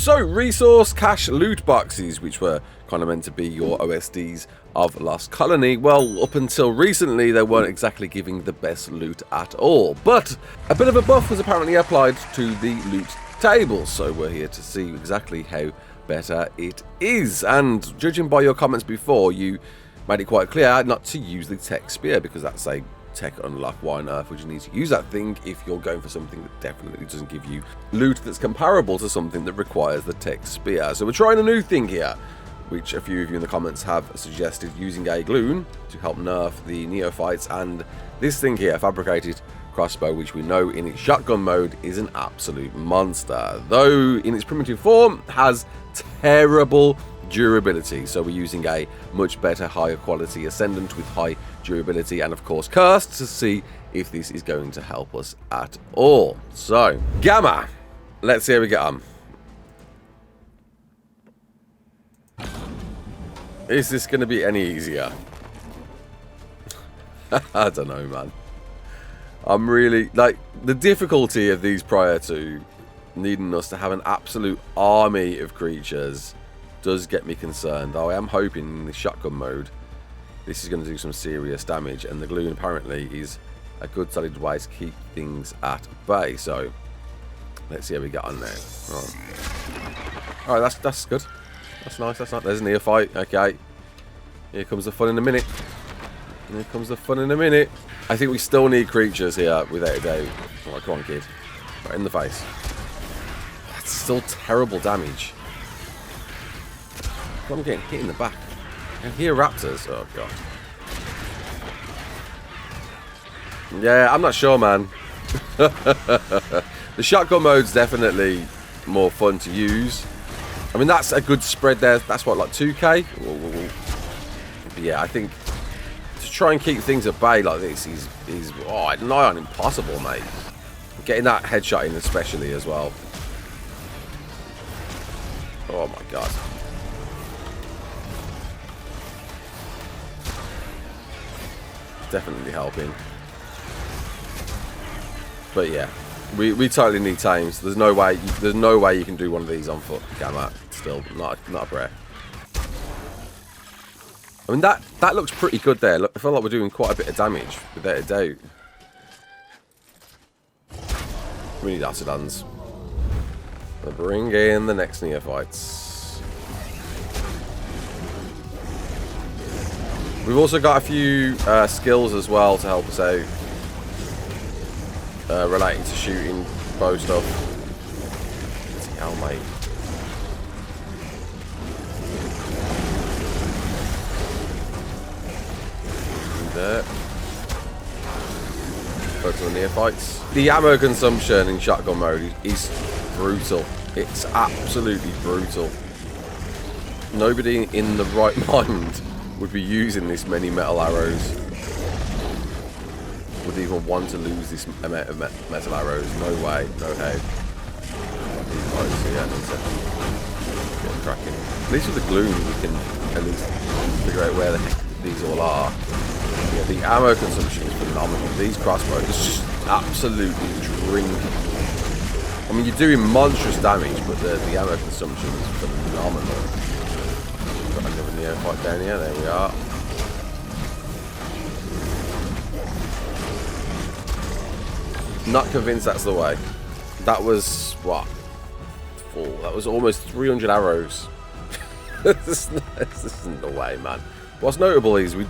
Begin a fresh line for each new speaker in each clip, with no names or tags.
So, resource cache loot boxes, which were kind of meant to be your OSDs of Lost Colony. Well, up until recently, they weren't exactly giving the best loot at all. But a bit of a buff was apparently applied to the loot table. So we're here to see exactly how better it is. And judging by your comments before, you made it quite clear not to use the tech spear, because that's a tech unlock. Why on earth would you need to use that thing if you're going for something that definitely doesn't give you loot that's comparable to something that requires the tech spear? So we're trying a new thing here, which a few of you in the comments have suggested, using a gloon to help nerf the neophytes, and this thing here, fabricated crossbow, which we know in its shotgun mode is an absolute monster, though in its primitive form has terrible durability. So we're using a much better, higher quality Ascendant with high durability and of course cursed, to see if this is going to help us at all. So Gamma, let's see how we get on. Is this going to be any easier? I don't know, man. I'm really, like, the difficulty of these prior to needing us to have an absolute army of creatures does get me concerned. I am hoping in the shotgun mode this is going to do some serious damage, and the gloon apparently is a good solid way to keep things at bay. So let's see how we get on now. All right, that's good. That's nice. That's nice. There's a neophyte. Okay, here comes the fun in a minute. Here comes the fun in a minute. I think we still need creatures here, without a doubt. All right, come on, kid. Right in the face. That's still terrible damage. I'm getting hit in the back. I hear raptors. Oh, God. Yeah, I'm not sure, man. The shotgun mode's definitely more fun to use. I mean, that's a good spread there. That's what, like 2k? But yeah, I think to try and keep things at bay like this is nigh on impossible, mate. Getting that headshot in especially as well. Oh, my God. Definitely helping, but yeah, we totally need tames. There's no way you can do one of these on foot, Gamma. Still not a prayer. I mean, that looks pretty good there. Look, I feel like we're doing quite a bit of damage, without a doubt. We need Acidans. Bring in the next neophytes. We've also got a few skills as well to help us out, relating to shooting, bow stuff. Bloody hell, mate. There. Go to the neophytes. The ammo consumption in shotgun mode is brutal. It's absolutely brutal. Nobody in the right mind would be using this many metal arrows, would even want to lose this amount of metal arrows. No way, no how. These guys, so yeah, need to get cracking. At least with the gloom we can at least figure out where the heck these all are. Yeah, the ammo consumption is phenomenal. These crossbows just absolutely drink. I mean, you're doing monstrous damage, but the ammo consumption is phenomenal. Got another neophyte down here. There we are. Not convinced that's the way. That was what? Full. That was almost 300 arrows. This isn't the way, man. What's notable is we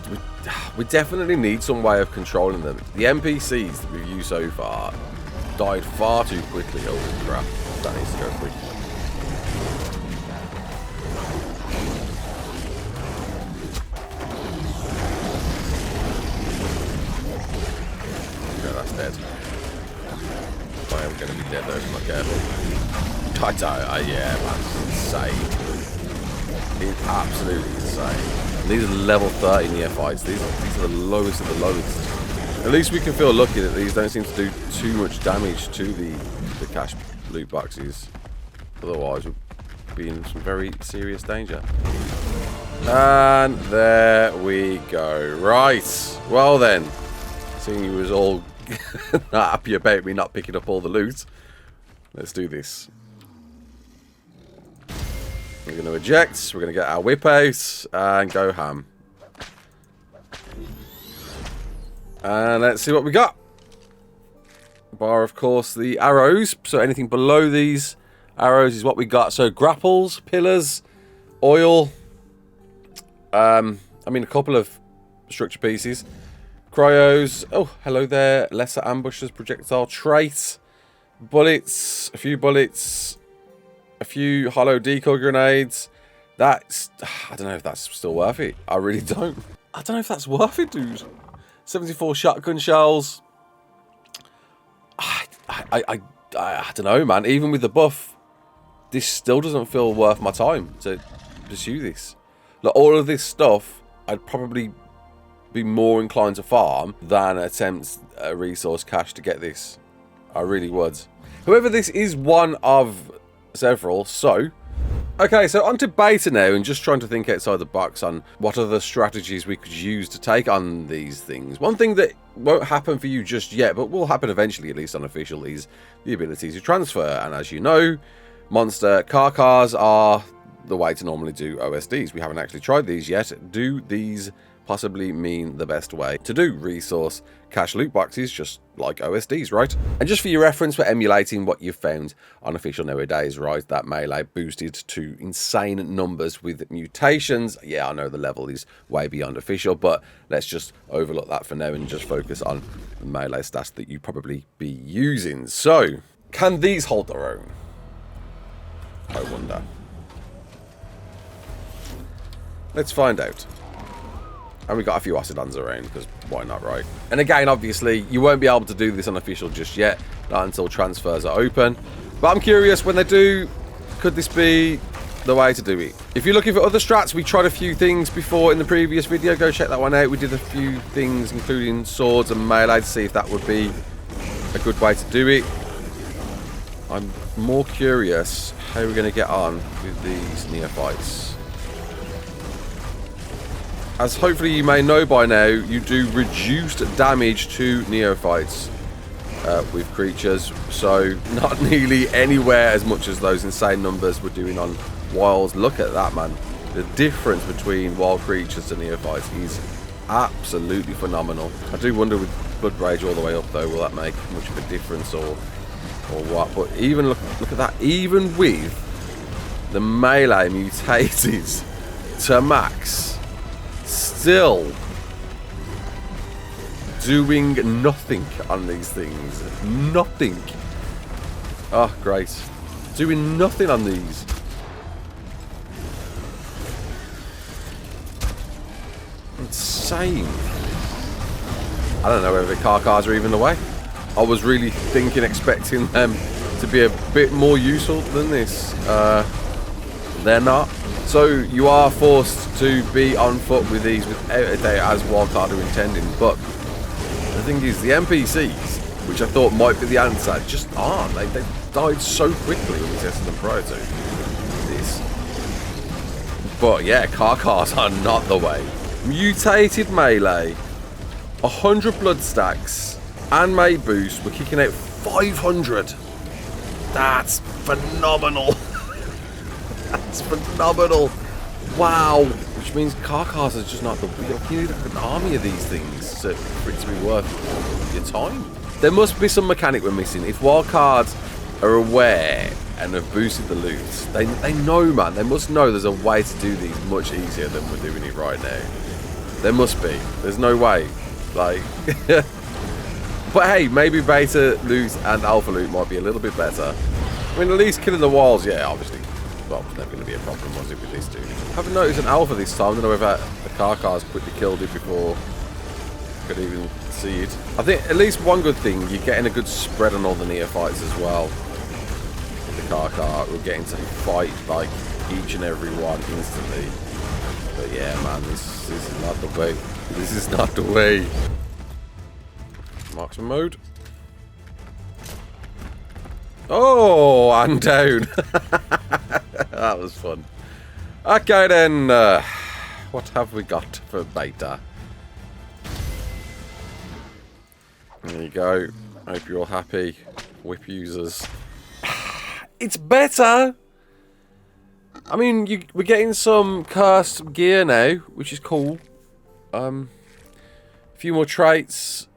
definitely need some way of controlling them. The NPCs that we've used so far died far too quickly. Holy crap! That needs to go quickly. Okay, that's dead. I am going to be dead though if I'm not careful. Yeah, man, it's insane. It's absolutely insane. And these are level 30 neophytes. These are the lowest of the lowest. At least we can feel lucky that these don't seem to do too much damage to the cash loot boxes. Otherwise, we'll be in some very serious danger. And there we go. Right. Well then, seeing you was all not happy about me not picking up all the loot, let's do this. We're going to eject. We're going to get our whip out and go ham. And let's see what we got. Bar, of course, the arrows. So anything below these arrows is what we got. So grapples, pillars, oil. I mean, a couple of structure pieces. Cryos. Oh, hello there. Lesser ambushers, projectile trait. Bullets. A few bullets. A few hollow decoy grenades. That's... I don't know if that's still worth it. I really don't. I don't know if that's worth it, dude. 74 shotgun shells. I don't know, man. Even with the buff, this still doesn't feel worth my time to pursue this. Like, all of this stuff, I'd probably be more inclined to farm than attempt a resource cache to get this. I really would. However, this is one of several, so... Okay, so on to beta now, and just trying to think outside the box on what other strategies we could use to take on these things. One thing that won't happen for you just yet, but will happen eventually, at least unofficial, is the ability to transfer. And as you know, monster car cars are the way to normally do OSDs. We haven't actually tried these yet. Do these possibly mean the best way to do resource cache loot boxes, just like OSDs, right? And just for your reference, we're emulating what you've found on official nowadays, right? That melee boosted to insane numbers with mutations. Yeah, I know the level is way beyond official, but let's just overlook that for now and just focus on the melee stats that you probably be using. So, can these hold their own? I wonder. Let's find out. And we got a few Acidons around, because why not, right? And again, obviously, you won't be able to do this unofficial just yet, not until transfers are open. But I'm curious, when they do, could this be the way to do it? If you're looking for other strats, we tried a few things before in the previous video. Go check that one out. We did a few things, including swords and melee, to see if that would be a good way to do it. I'm more curious how we're going to get on with these neophytes. As hopefully you may know by now, you do reduced damage to neophytes with creatures, so not nearly anywhere as much as those insane numbers we're doing on wilds. Look at that, man. The difference between wild creatures to neophytes is absolutely phenomenal. I do wonder with Blood Rage all the way up though, will that make much of a difference or what? But even look at that, even with the melee mutated to max, still doing nothing on these things. Nothing. Oh, great. Doing nothing on these. Insane. I don't know whether the cars are even the way. I was really expecting them to be a bit more useful than this. They're not. So you are forced to be on foot with these without a doubt, as Wildcard are intending. But the thing is, the NPCs, which I thought might be the answer, just aren't. They died so quickly when we tested them prior to this. But yeah, cars are not the way. Mutated melee, 100 blood stacks, and made boost. We're kicking out 500. That's phenomenal. That's phenomenal. Wow. Which means cars are just not the... You need an army of these things for it to be worth your time. There must be some mechanic we're missing. If wildcards are aware and have boosted the loot, they know, man. They must know there's a way to do these much easier than we're doing it right now. There must be. There's no way. Like... But hey, maybe beta loot and alpha loot might be a little bit better. I mean, at least killing the walls, yeah, obviously. Well, it's never going to be a problem, was it, with this dude? I haven't noticed an alpha this time. I don't know whether the cars quickly killed it before I could even see it. I think at least one good thing, you're getting a good spread on all the neophytes as well. The car, we're getting to fight like each and every one instantly. But yeah, man, this is not the way. This is not the way. Marksman mode. Oh, I'm down. That was fun. Okay then, what have we got for beta? There you go. Hope you're all happy, whip users. It's better! I mean, we're getting some cursed gear now, which is cool. A few more traits.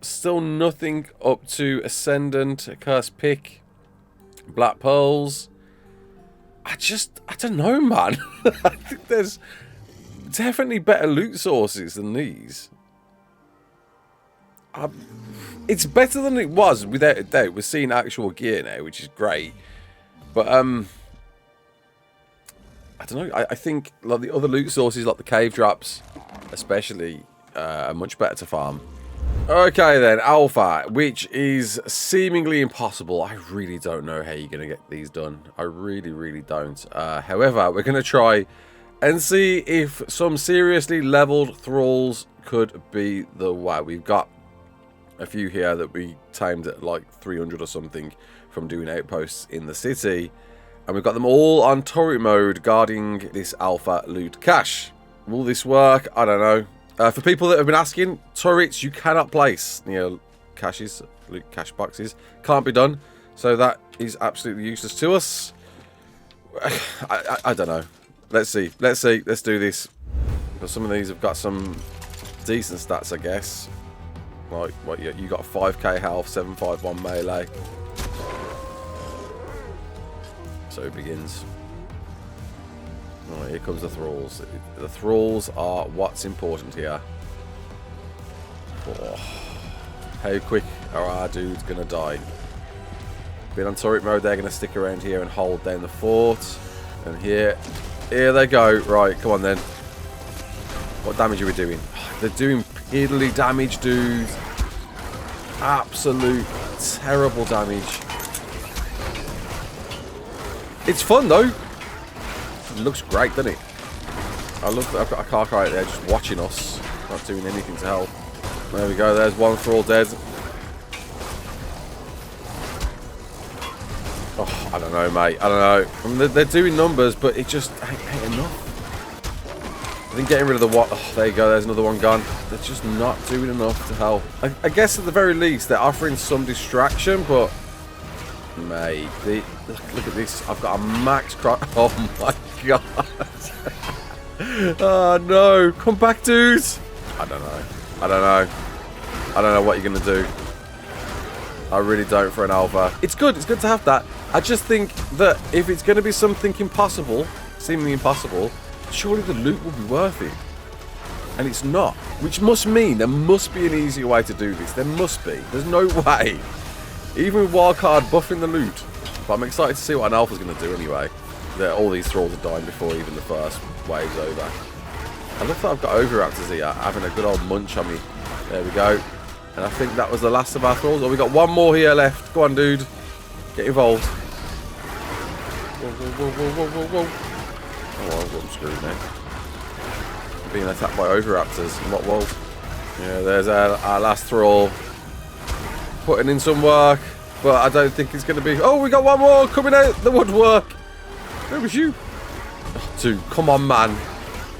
Still nothing up to Ascendant, a cursed pick, black pearls. I don't know, man. I think there's definitely better loot sources than these. It's better than it was, without a doubt. We're seeing actual gear now, which is great. But, I don't know. I think like the other loot sources, like the cave drops, especially, are much better to farm. Okay then, Alpha, which is seemingly impossible. I really don't know how you're going to get these done. I really, really don't. However, we're going to try and see if some seriously leveled thralls could be the way. We've got a few here that we timed at like 300 or something from doing outposts in the city. And we've got them all on turret mode guarding this Alpha loot cache. Will this work? I don't know. For people that have been asking, turrets you cannot place near caches, loot cache boxes. Can't be done. So that is absolutely useless to us. I don't know. Let's see. Let's see. Let's do this. Because some of these have got some decent stats, I guess. Like, what, you got 5k health, 751 melee. So it begins. Oh, here comes the thralls. The thralls are what's important here. Oh, how quick are our dudes gonna die? Being on turret mode, they're gonna stick around here and hold down the fort. And here they go. Right, come on then. What damage are we doing? They're doing piddly damage, dudes. Absolute terrible damage. It's fun though. It looks great, doesn't it? I love that I've got a car right there just watching us, not doing anything to help. There we go, there's one for all dead. Oh, I don't know, mate. I don't know. I mean, they're doing numbers, but it just ain't enough. I think getting rid of the what? Oh, there you go, there's another one gone. They're just not doing enough to help. I guess at the very least, they're offering some distraction, but... Mate, look at this. I've got a max cry. Oh my god. Oh no. Come back, dudes. I don't know. I don't know what you're going to do. I really don't for an Alpha. It's good. It's good to have that. I just think that if it's going to be something impossible, seemingly impossible, surely the loot will be worth it. And it's not. Which must mean there must be an easier way to do this. There must be. There's no way. Even with wildcard buffing the loot. But I'm excited to see what an Alpha's going to do anyway. All these thralls are dying before even the first wave's over. I love that I've got Overraptors here having a good old munch on me. There we go. And I think that was the last of our thralls. Oh, we got one more here left. Go on, dude. Get involved. Whoa, whoa, whoa, whoa, whoa, whoa. Oh, I'm screwed now. I'm being attacked by Overraptors in what world? Yeah, there's our last thrall. Putting in some work, but I don't think it's going to be... Oh, we got one more coming out the woodwork. Where was you? Oh, dude, come on, man.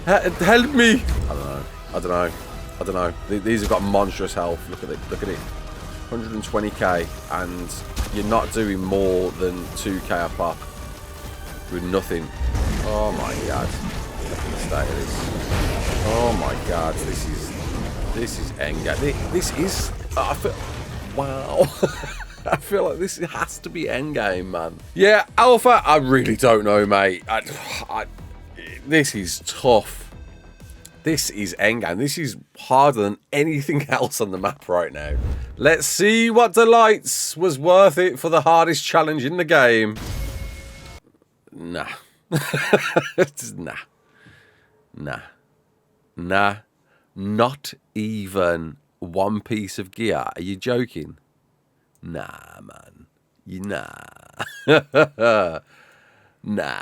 Help me. I don't know. These have got monstrous health. Look at it. 120k, and you're not doing more than 2k a pop with nothing. Oh my god. Look at the state of this. Oh my god. This is endgame. This is... I feel... Wow. I feel like this has to be endgame, man. Yeah, Alpha, I really don't know, mate. This is tough. This is endgame. This is harder than anything else on the map right now. Let's see what delights was worth it for the hardest challenge in the game. Nah. Nah. Not even one piece of gear. Are you joking? Nah, man. Nah. Nah.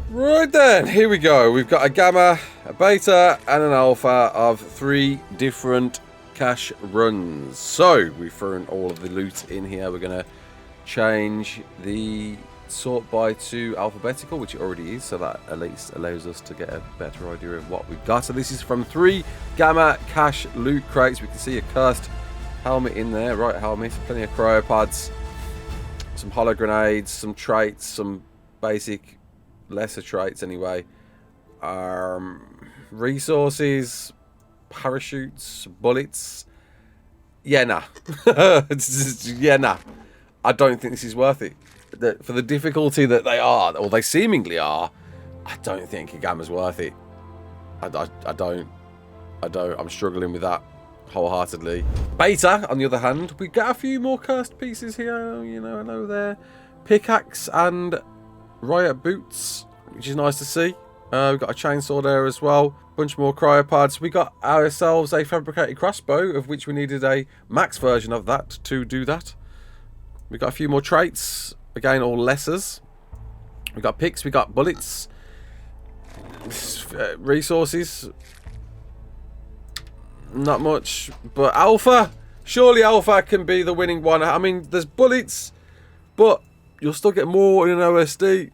Right then, here we go. We've got a Gamma, a Beta, and an Alpha of 3 different cache runs. So, we've thrown all of the loot in here. We're going to change the sort by to alphabetical, which it already is, so that at least allows us to get a better idea of what we've got. So this is from 3 Gamma cache loot crates. We can see a cursed helmet in there, right helmet, plenty of cryopods, some hollow grenades, some traits, some basic lesser traits anyway. Resources, parachutes, bullets. Yeah, nah. Yeah, nah. I don't think this is worth it. For the difficulty that they are, or they seemingly are, I don't think a gamma's worth it. I don't. I'm struggling with that wholeheartedly. Beta, on the other hand, we get a few more cursed pieces here. You know, hello there. Pickaxe and riot boots, which is nice to see. We've got a chainsaw there as well. Bunch more cryopods. We got ourselves a fabricated crossbow, of which we needed a max version of that to do that. We got a few more traits. Again, all lessers. We got picks. We got bullets. Resources. Not much. But alpha. Surely alpha can be the winning one. I mean, there's bullets, but you'll still get more in an OSD.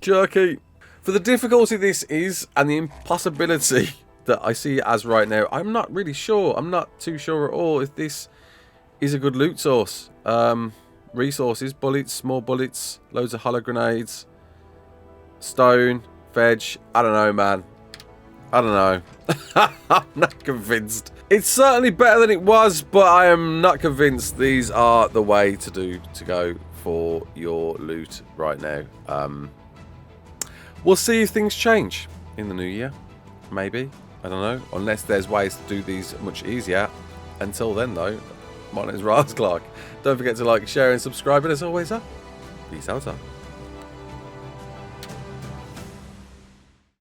Jerky. For the difficulty this is, and the impossibility that I see it as right now, I'm not really sure. I'm not too sure at all if this is a good loot source. Resources, bullets, more bullets, loads of hollow grenades, stone, veg. I don't know, man. I don't know. I'm not convinced. It's certainly better than it was, but I am not convinced these are the way to go for your loot right now. We'll see if things change in the new year. Maybe. I don't know. Unless there's ways to do these much easier. Until then, though, my name is Raasclark. Don't forget to like, share, and subscribe. And as always, peace out.